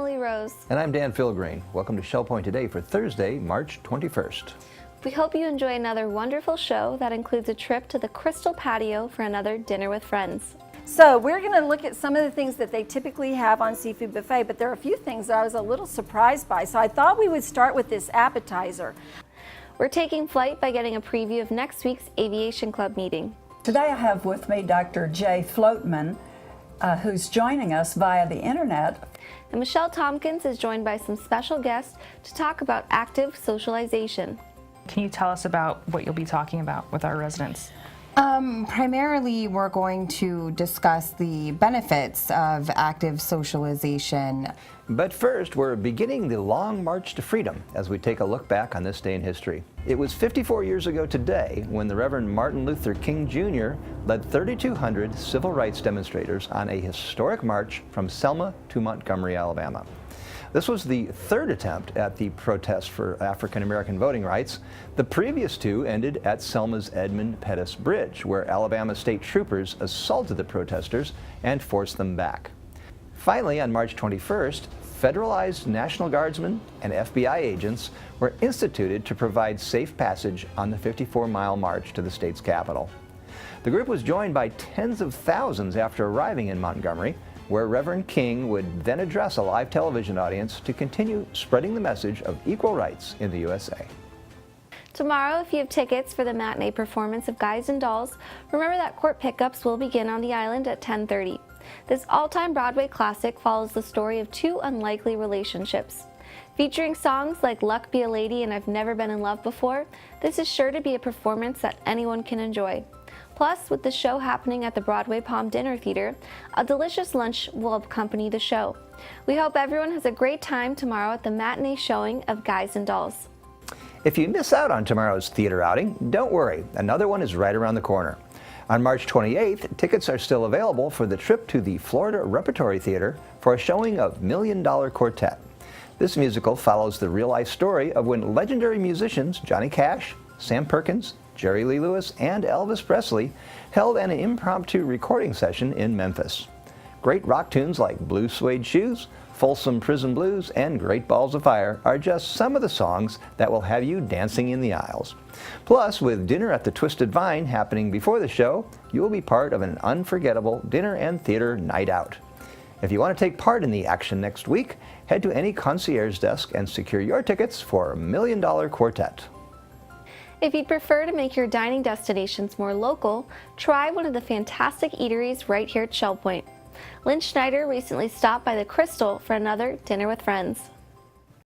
Emily Rose. And I'm Dan Philgreen. Welcome to Shell Point Today for Thursday, March 21st. We hope you enjoy another wonderful show that includes a trip to the Crystal Patio for another dinner with friends. So we're going to look at some of the things that they typically have on Seafood Buffet, but there are a few things that I was a little surprised by. So I thought we would start with this appetizer. We're taking flight by getting a preview of next week's Aviation Club meeting. Today I have with me Dr. Jay Floatman, who's joining us via the internet. And Michelle Tompkins is joined by some special guests to talk about active socialization. Can you tell us about what you'll be talking about with our residents? Primarily, we're going to discuss the benefits of active socialization. But first, we're beginning the long march to freedom as we take a look back on this day in history. It was 54 years ago today when the Reverend Martin Luther King Jr. led 3,200 civil rights demonstrators on a historic march from Selma to Montgomery, Alabama. This was the third attempt at the protest for African American voting rights. The previous two ended at Selma's Edmund Pettus Bridge, where Alabama state troopers assaulted the protesters and forced them back. Finally, on March 21st, federalized National Guardsmen and FBI agents were instituted to provide safe passage on the 54-mile march to the state's capital. The group was joined by tens of thousands after arriving in Montgomery, where Reverend King would then address a live television audience to continue spreading the message of equal rights in the USA. Tomorrow, if you have tickets for the matinee performance of Guys and Dolls, remember that court pickups will begin on the island at 10:30. This all-time Broadway classic follows the story of two unlikely relationships. Featuring songs like Luck Be a Lady and I've Never Been in Love Before, this is sure to be a performance that anyone can enjoy. Plus, with the show happening at the Broadway Palm Dinner Theater, a delicious lunch will accompany the show. We hope everyone has a great time tomorrow at the matinee showing of Guys and Dolls. If you miss out on tomorrow's theater outing, don't worry, another one is right around the corner. On March 28th, tickets are still available for the trip to the Florida Repertory Theater for a showing of Million Dollar Quartet. This musical follows the real-life story of when legendary musicians Johnny Cash, Sam Perkins, Jerry Lee Lewis, and Elvis Presley held an impromptu recording session in Memphis. Great rock tunes like Blue Suede Shoes, Folsom Prison Blues, and Great Balls of Fire are just some of the songs that will have you dancing in the aisles. Plus, with dinner at the Twisted Vine happening before the show, you will be part of an unforgettable dinner and theater night out. If you want to take part in the action next week, head to any concierge desk and secure your tickets for Million Dollar Quartet. If you'd prefer to make your dining destinations more local, try one of the fantastic eateries right here at Shell Point. Lynn Schneider recently stopped by the Crystal for another dinner with friends.